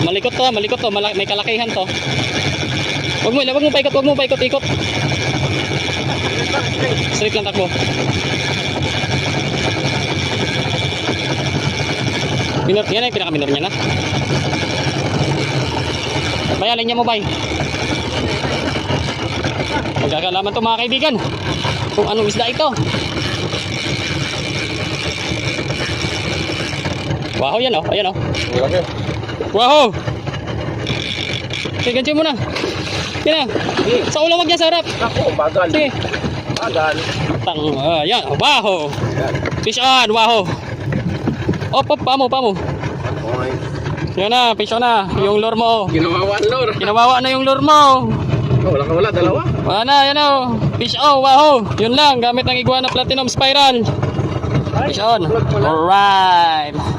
Malikot to, malikot to. May kalakihan to. Wag mo paikot, ikot. Straight lang takbo. Minor, yan ay pinaka-minor niya na. Bay, linya mo, bay. Magkakalaman to mga kaibigan kung anong isda ito. Wow, yan oh, ayan oh. Wow. Sige, ganyan mo na. Yan na. Sa ulo, wag niya sa harap. Ako, bagal. Sige. Bagal. Yan, wow. Fish on, wow. Op, pamo. Okay. Yan na, fish on na. Yung lure mo. Ginawawa ang lure. Ginawawa na yung lure mo. Wala, dalawa. Wala na, yan o. Fish on, wow. Yun lang, gamit ng Iguana Platinum Spiral. Fish on. Alright.